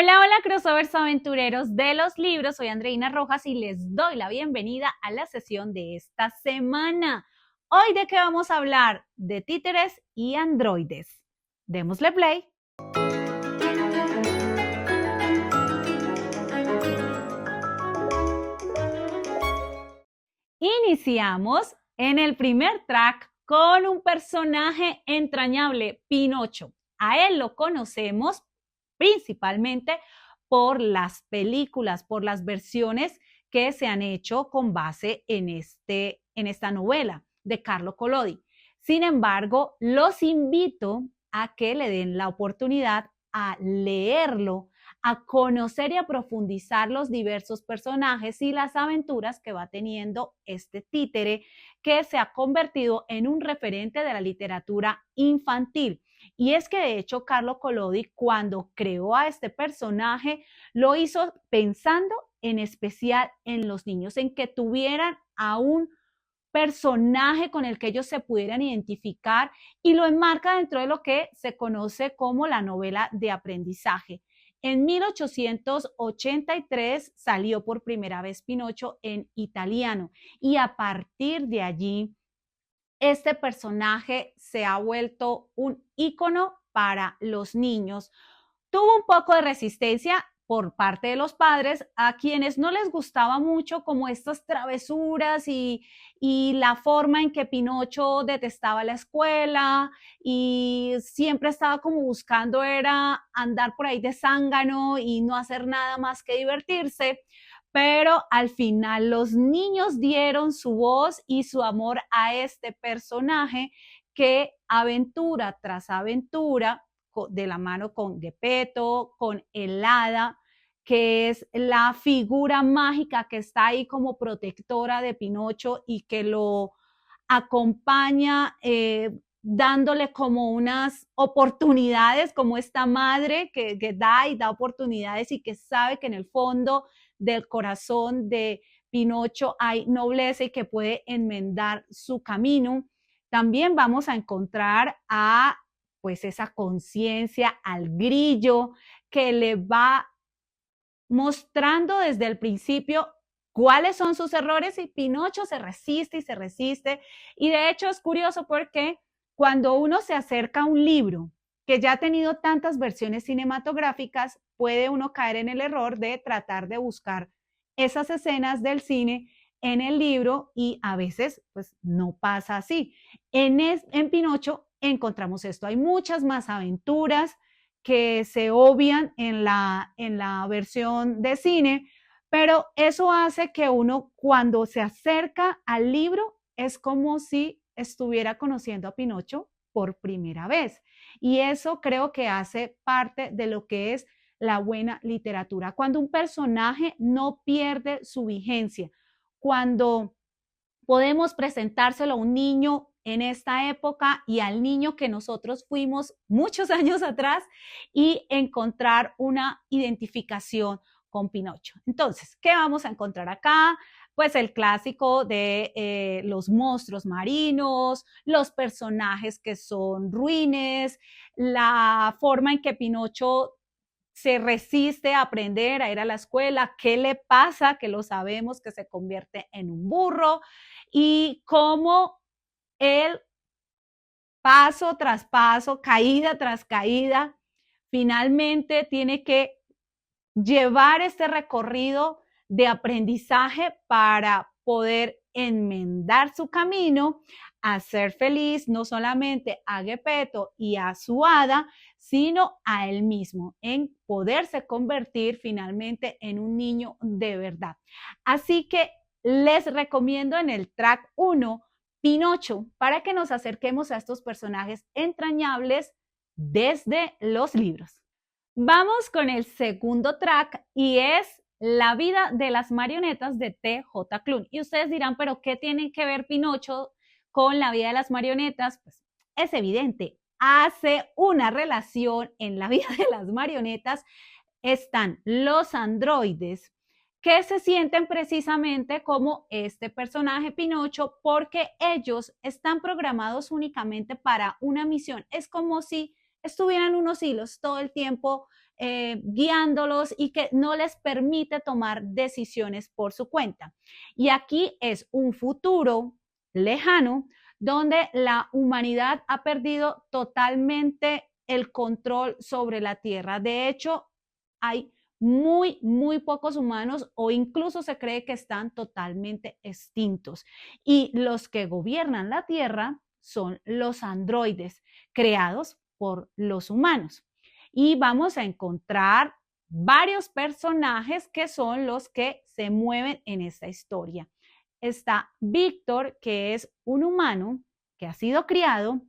Hola, hola, crossovers aventureros de los libros. Soy Andreina Rojas y les doy la bienvenida a la sesión de esta semana. Hoy, ¿de qué vamos a hablar? De títeres y androides. Démosle play. Iniciamos en el primer track con un personaje entrañable, Pinocho. A él lo conocemos principalmente por las películas, por las versiones que se han hecho con base en esta novela de Carlo Collodi. Sin embargo, los invito a que le den la oportunidad a leerlo, a conocer y a profundizar los diversos personajes y las aventuras que va teniendo este títere que se ha convertido en un referente de la literatura infantil. Y es que de hecho Carlo Collodi, cuando creó a este personaje, lo hizo pensando en especial en los niños, en que tuvieran a un personaje con el que ellos se pudieran identificar, y lo enmarca dentro de lo que se conoce como la novela de aprendizaje. En 1883 salió por primera vez Pinocho en italiano y a partir de allí este personaje se ha vuelto un ícono para los niños. Tuvo un poco de resistencia por parte de los padres, a quienes no les gustaba mucho como estas travesuras y la forma en que Pinocho detestaba la escuela y siempre estaba como buscando era andar por ahí de zángano y no hacer nada más que divertirse. Pero al final los niños dieron su voz y su amor a este personaje que aventura tras aventura, de la mano con Geppetto, con el hada, que es la figura mágica que está ahí como protectora de Pinocho y que lo acompaña dándole como unas oportunidades, como esta madre que da y da oportunidades y que sabe que en el fondo del corazón de Pinocho hay nobleza y que puede enmendar su camino. También vamos a encontrar a pues esa conciencia, al grillo que le va mostrando desde el principio cuáles son sus errores, y Pinocho se resiste y se resiste. Y de hecho es curioso porque cuando uno se acerca a un libro que ya ha tenido tantas versiones cinematográficas, puede uno caer en el error de tratar de buscar esas escenas del cine en el libro, y a veces pues no pasa así. En Pinocho encontramos esto, hay muchas más aventuras que se obvian en la versión de cine, pero eso hace que uno cuando se acerca al libro es como si estuviera conociendo a Pinocho por primera vez. Y eso creo que hace parte de lo que es la buena literatura, cuando un personaje no pierde su vigencia, cuando podemos presentárselo a un niño en esta época y al niño que nosotros fuimos muchos años atrás y encontrar una identificación con Pinocho. Entonces, ¿qué vamos a encontrar acá? Pues el clásico de los monstruos marinos, los personajes que son ruines, la forma en que Pinocho se resiste a aprender, a ir a la escuela, qué le pasa, que lo sabemos, que se convierte en un burro, y cómo él, paso tras paso, caída tras caída, finalmente tiene que llevar este recorrido de aprendizaje para poder enmendar su camino, a ser feliz no solamente a Geppetto y a su hada, sino a él mismo, en poderse convertir finalmente en un niño de verdad. Así que les recomiendo en el track 1 Pinocho, para que nos acerquemos a estos personajes entrañables desde los libros. Vamos con el segundo track y es La vida de las marionetas de T.J. Klune. Y ustedes dirán, ¿pero qué tiene que ver Pinocho con la vida de las marionetas? Pues es evidente, hace una relación en la vida de las marionetas. Están los androides que se sienten precisamente como este personaje Pinocho porque ellos están programados únicamente para una misión. Es como si estuvieran unos hilos todo el tiempo guiándolos y que no les permite tomar decisiones por su cuenta. Y aquí es un futuro lejano donde la humanidad ha perdido totalmente el control sobre la Tierra. De hecho, hay muy pocos humanos o incluso se cree que están totalmente extintos. Y los que gobiernan la Tierra son los androides creados por los humanos. Y vamos a encontrar varios personajes que son los que se mueven en esta historia. Está Víctor, que es un humano que ha sido criado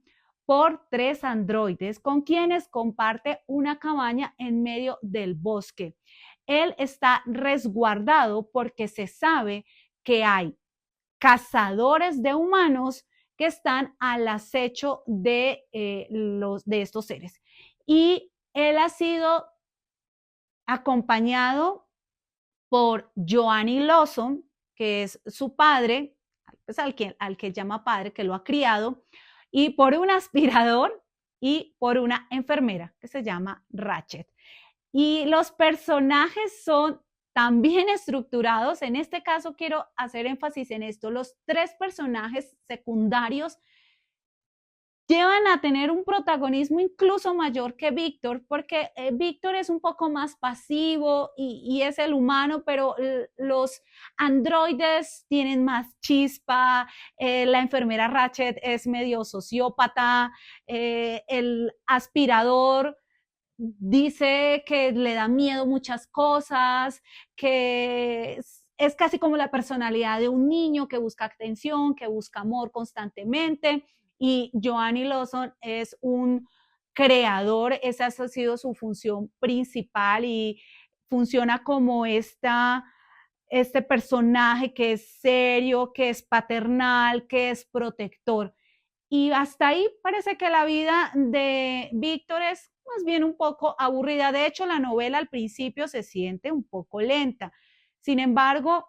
por 3 androides con quienes comparte una cabaña en medio del bosque. Él está resguardado porque se sabe que hay cazadores de humanos que están al acecho de estos seres. Y él ha sido acompañado por Joanny Lawson, que es su padre, pues al que llama padre, que lo ha criado, y por un aspirador y por una enfermera que se llama Ratchet. Y los personajes son tan bien estructurados. En este caso quiero hacer énfasis en esto. Los 3 personajes secundarios llevan a tener un protagonismo incluso mayor que Víctor, porque Víctor es un poco más pasivo y es el humano, pero los androides tienen más chispa, la enfermera Ratchet es medio sociópata, el aspirador dice que le da miedo muchas cosas, que es casi como la personalidad de un niño que busca atención, que busca amor constantemente. Y Joanny Lawson es un creador, esa ha sido su función principal y funciona como este personaje que es serio, que es paternal, que es protector. Y hasta ahí parece que la vida de Víctor es más bien un poco aburrida. De hecho, la novela al principio se siente un poco lenta. Sin embargo,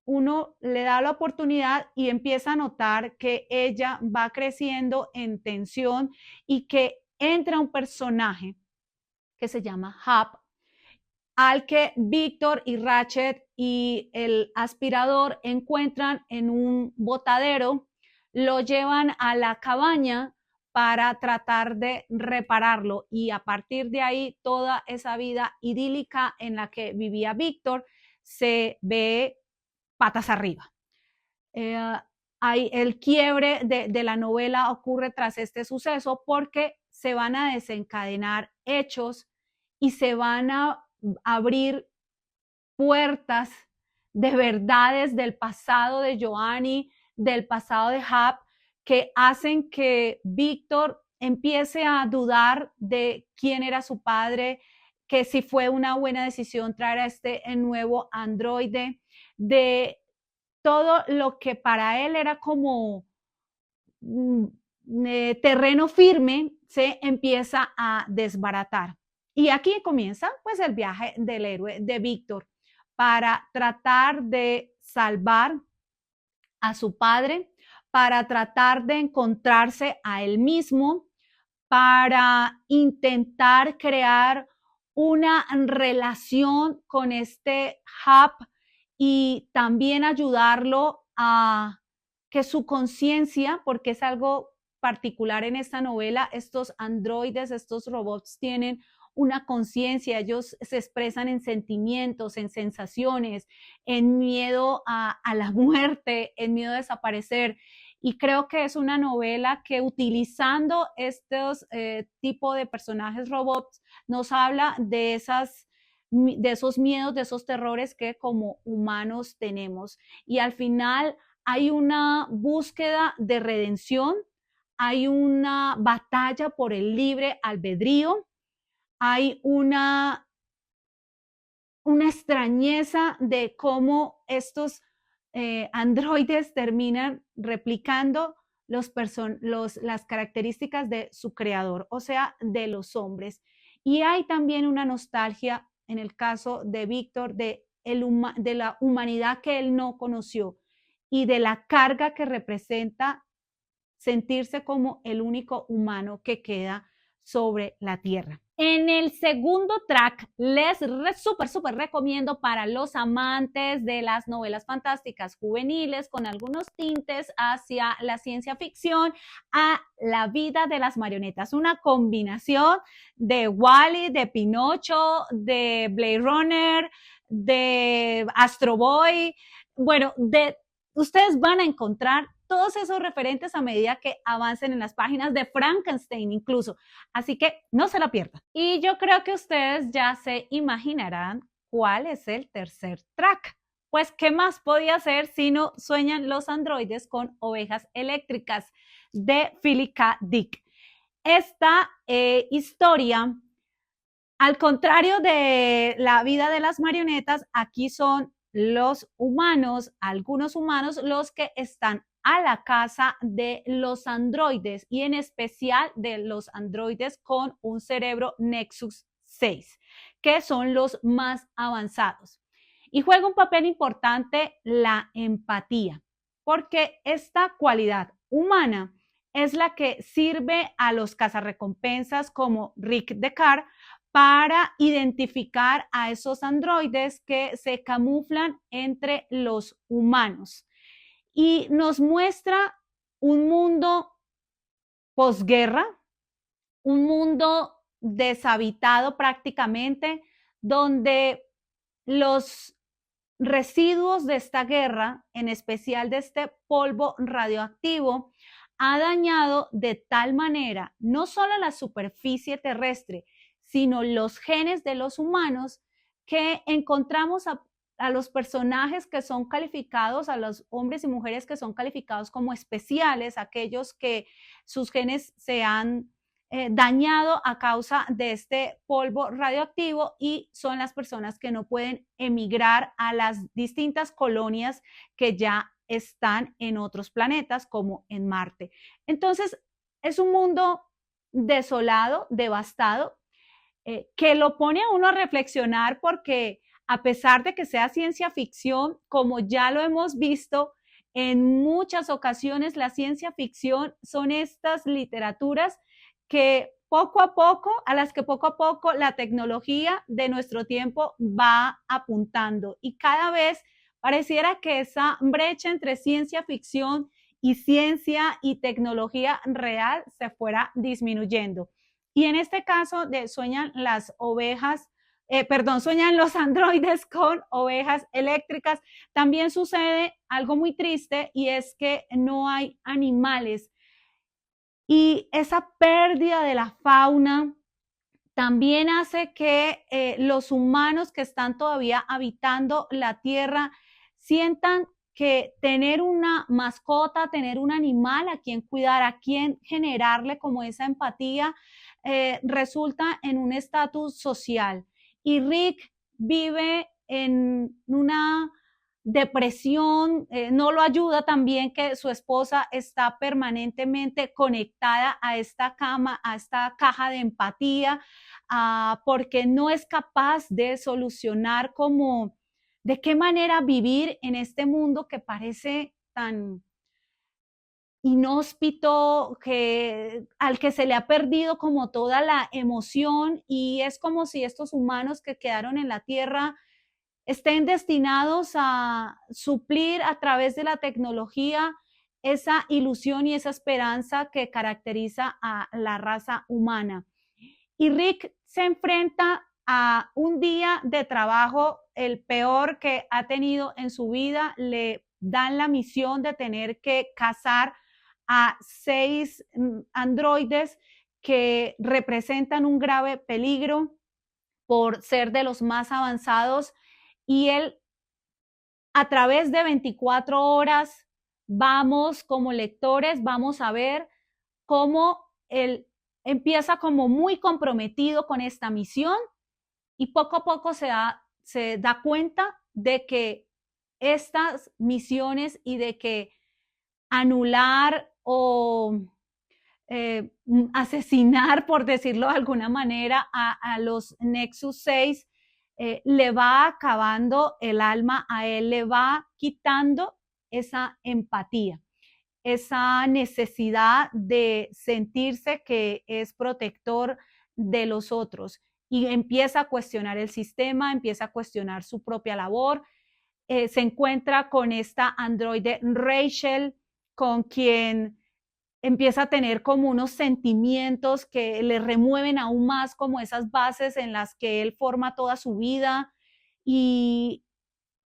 uno le da la oportunidad y empieza a notar que ella va creciendo en tensión y que entra un personaje que se llama Hap, al que Víctor y Ratchet y el aspirador encuentran en un botadero, lo llevan a la cabaña para tratar de repararlo y a partir de ahí toda esa vida idílica en la que vivía Víctor se ve patas arriba. El quiebre de la novela ocurre tras este suceso porque se van a desencadenar hechos y se van a abrir puertas de verdades del pasado de Joanny, del pasado de Hap, que hacen que Víctor empiece a dudar de quién era su padre, que si fue una buena decisión traer a este nuevo androide, de todo lo que para él era como terreno firme, se empieza a desbaratar. Y aquí comienza pues el viaje del héroe de Víctor para tratar de salvar a su padre, para tratar de encontrarse a él mismo, para intentar crear una relación con este Hap y también ayudarlo a que su conciencia, porque es algo particular en esta novela, estos androides, estos robots tienen una conciencia, ellos se expresan en sentimientos, en sensaciones, en miedo a la muerte, en miedo a desaparecer. Y creo que es una novela que utilizando estos tipos de personajes robots nos habla de esos miedos, de esos terrores que como humanos tenemos. Y al final hay una búsqueda de redención, hay una batalla por el libre albedrío, hay una extrañeza de cómo estos androides terminan replicando las características de su creador, o sea, de los hombres. Y hay también una nostalgia en el caso de Víctor de la humanidad que él no conoció y de la carga que representa sentirse como el único humano que queda sobre la Tierra. En el segundo track, les súper recomiendo para los amantes de las novelas fantásticas juveniles con algunos tintes hacia la ciencia ficción, a La vida de las marionetas, una combinación de Wall-E, de Pinocho, de Blade Runner, de Astro Boy. Bueno, ustedes van a encontrar todos esos referentes a medida que avancen en las páginas de Frankenstein incluso. Así que no se la pierdan. Y yo creo que ustedes ya se imaginarán cuál es el tercer track. Pues, ¿qué más podía ser si no Sueñan los androides con ovejas eléctricas de Philip K. Dick? Esta historia, al contrario de La vida de las marionetas, aquí son los humanos, algunos humanos, los que están a la caza de los androides y en especial de los androides con un cerebro Nexus 6, que son los más avanzados. Y juega un papel importante la empatía, porque esta cualidad humana es la que sirve a los cazarrecompensas como Rick Deckard para identificar a esos androides que se camuflan entre los humanos. Y nos muestra un mundo posguerra, un mundo deshabitado prácticamente, donde los residuos de esta guerra, en especial de este polvo radioactivo, ha dañado de tal manera no solo la superficie terrestre, sino los genes de los humanos, que encontramos a los personajes que son calificados, a los hombres y mujeres que son calificados como especiales, aquellos que sus genes se han dañado a causa de este polvo radioactivo y son las personas que no pueden emigrar a las distintas colonias que ya están en otros planetas como en Marte. Entonces, es un mundo desolado, devastado, que lo pone a uno a reflexionar porque a pesar de que sea ciencia ficción, como ya lo hemos visto en muchas ocasiones, la ciencia ficción son estas literaturas que poco a poco, a las que poco a poco la tecnología de nuestro tiempo va apuntando y cada vez pareciera que esa brecha entre ciencia ficción y ciencia y tecnología real se fuera disminuyendo. Y en este caso de sueñan las ovejas, sueñan los androides con ovejas eléctricas, también sucede algo muy triste y es que no hay animales. Y esa pérdida de la fauna también hace que los humanos que están todavía habitando la Tierra sientan que tener una mascota, tener un animal a quien cuidar, a quien generarle como esa empatía, resulta en un estatus social. Y Rick vive en una depresión, no lo ayuda también que su esposa está permanentemente conectada a esta cama, a esta caja de empatía, porque no es capaz de solucionar como de qué manera vivir en este mundo que parece tan inhóspito, al que se le ha perdido como toda la emoción y es como si estos humanos que quedaron en la Tierra estén destinados a suplir a través de la tecnología esa ilusión y esa esperanza que caracteriza a la raza humana. Y Rick se enfrenta a un día de trabajo, el peor que ha tenido en su vida. Le dan la misión de tener que cazar a 6 androides que representan un grave peligro por ser de los más avanzados y él a través de 24 horas vamos como lectores, vamos a ver cómo él empieza como muy comprometido con esta misión y poco a poco se da cuenta de que estas misiones y de que anular o asesinar, por decirlo de alguna manera, a los Nexus 6, le va acabando el alma a él, le va quitando esa empatía. esa necesidad de sentirse que es protector de los otros y empieza a cuestionar el sistema, empieza a cuestionar su propia labor. Se encuentra con esta androide Rachel, con quien empieza a tener como unos sentimientos que le remueven aún más como esas bases en las que él forma toda su vida, y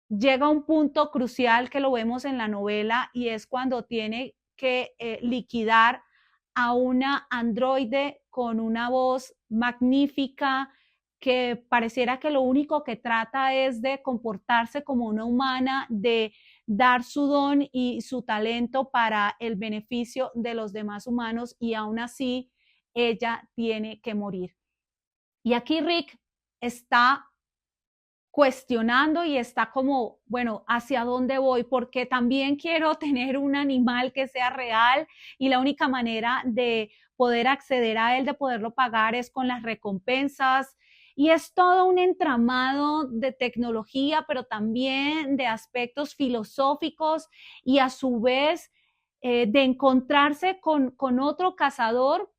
llega a un punto crucial que lo vemos en la novela, y es cuando tiene que liquidar a una androide con una voz magnífica que pareciera que lo único que trata es de comportarse como una humana, de dar su don y su talento para el beneficio de los demás humanos, y aún así ella tiene que morir. Y aquí Rick está cuestionando y está como, bueno, ¿hacia dónde voy? Porque también quiero tener un animal que sea real, y la única manera de poder acceder a él, de poderlo pagar, es con las recompensas. Y es todo un entramado de tecnología, pero también de aspectos filosóficos, y a su vez de encontrarse con otro cazador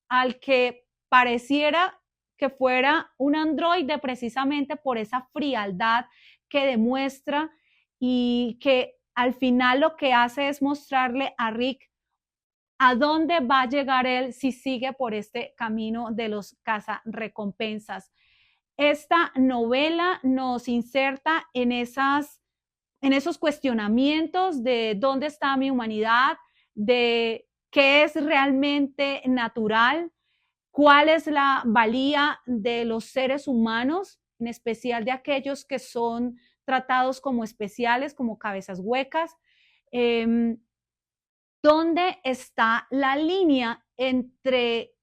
al que pareciera que fuera un androide, precisamente por esa frialdad que demuestra, y que al final lo que hace es mostrarle a Rick a dónde va a llegar él si sigue por este camino de los cazarrecompensas. Esta novela nos inserta en esos cuestionamientos de dónde está mi humanidad, de qué es realmente natural, cuál es la valía de los seres humanos, en especial de aquellos que son tratados como especiales, como cabezas huecas. Eh, ¿Dónde está la línea entre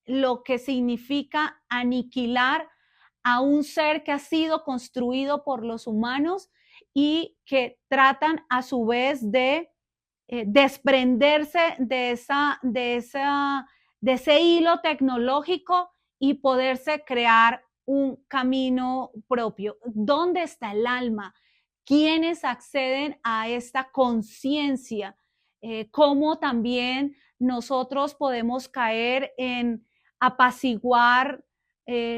lo que significa aniquilar a un ser que ha sido construido por los humanos y que tratan a su vez de desprenderse de ese hilo tecnológico y poderse crear un camino propio? ¿Dónde está el alma? ¿Quiénes acceden a esta conciencia? ¿Cómo también nosotros podemos caer en apaciguar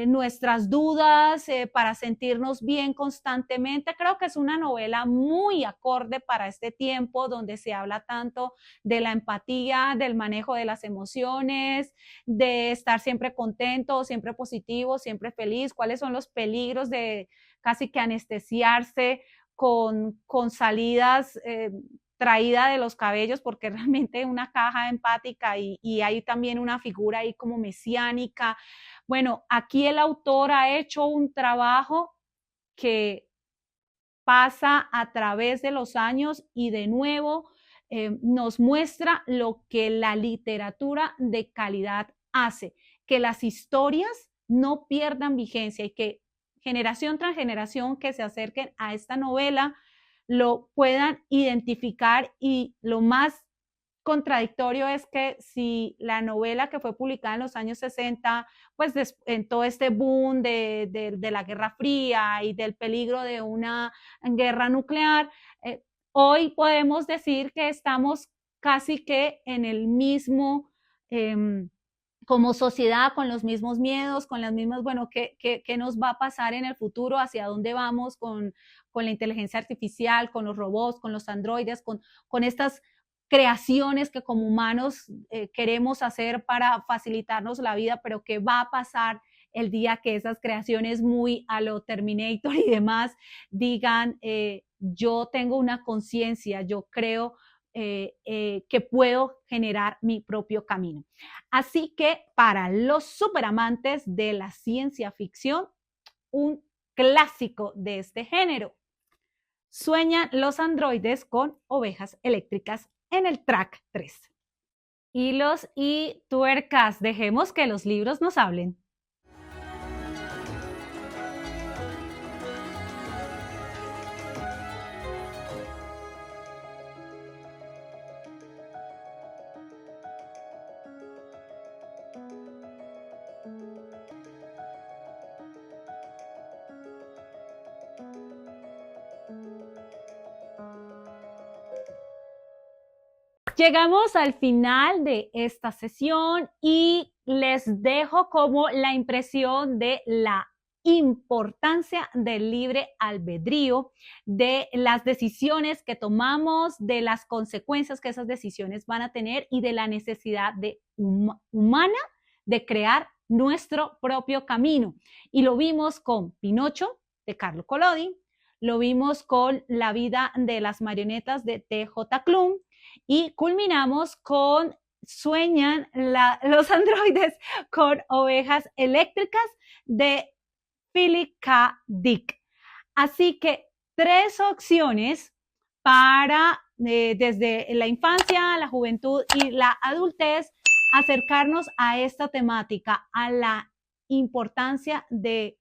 nuestras dudas para sentirnos bien constantemente? Creo que es una novela muy acorde para este tiempo, donde se habla tanto de la empatía, del manejo de las emociones, de estar siempre contento, siempre positivo, siempre feliz. ¿Cuáles son los peligros de casi que anestesiarse con salidas traída de los cabellos? Porque realmente una caja empática, y hay también una figura ahí como mesiánica. Bueno, aquí el autor ha hecho un trabajo que pasa a través de los años, y de nuevo nos muestra lo que la literatura de calidad hace, que las historias no pierdan vigencia, y que generación tras generación que se acerquen a esta novela lo puedan identificar. Y lo más contradictorio es que si la novela que fue publicada en los años 60, pues en todo este boom de la Guerra Fría y del peligro de una guerra nuclear, hoy podemos decir que estamos casi que en el mismo, como sociedad, con los mismos miedos, con las mismas, bueno, ¿qué nos va a pasar en el futuro? ¿Hacia dónde vamos con la inteligencia artificial, con los robots, con los androides, con estas creaciones que como humanos queremos hacer para facilitarnos la vida, pero qué va a pasar el día que esas creaciones muy a lo Terminator y demás digan, yo tengo una conciencia, yo creo que puedo generar mi propio camino? Así que para los superamantes de la ciencia ficción, un clásico de este género: Sueñan los androides con ovejas eléctricas, en el track 3. Hilos y tuercas, dejemos que los libros nos hablen. Llegamos al final de esta sesión y les dejo como la impresión de la importancia del libre albedrío, de las decisiones que tomamos, de las consecuencias que esas decisiones van a tener y de la necesidad humana de crear nuestro propio camino. Y lo vimos con Pinocho, de Carlo Collodi, lo vimos con La vida de las marionetas, de T.J. Klum, y culminamos con Sueñan los androides con ovejas eléctricas, de Philip K. Dick. Así que 3 opciones para desde la infancia, la juventud y la adultez acercarnos a esta temática, a la importancia de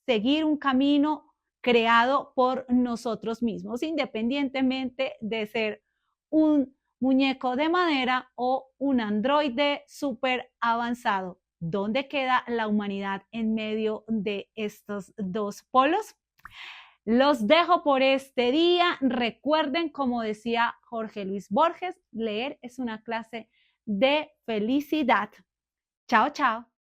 seguir un camino creado por nosotros mismos, independientemente de ser un muñeco de madera o un androide súper avanzado. ¿Dónde queda la humanidad en medio de estos dos polos? Los dejo por este día. Recuerden, como decía Jorge Luis Borges, leer es una clase de felicidad. Chao, chao.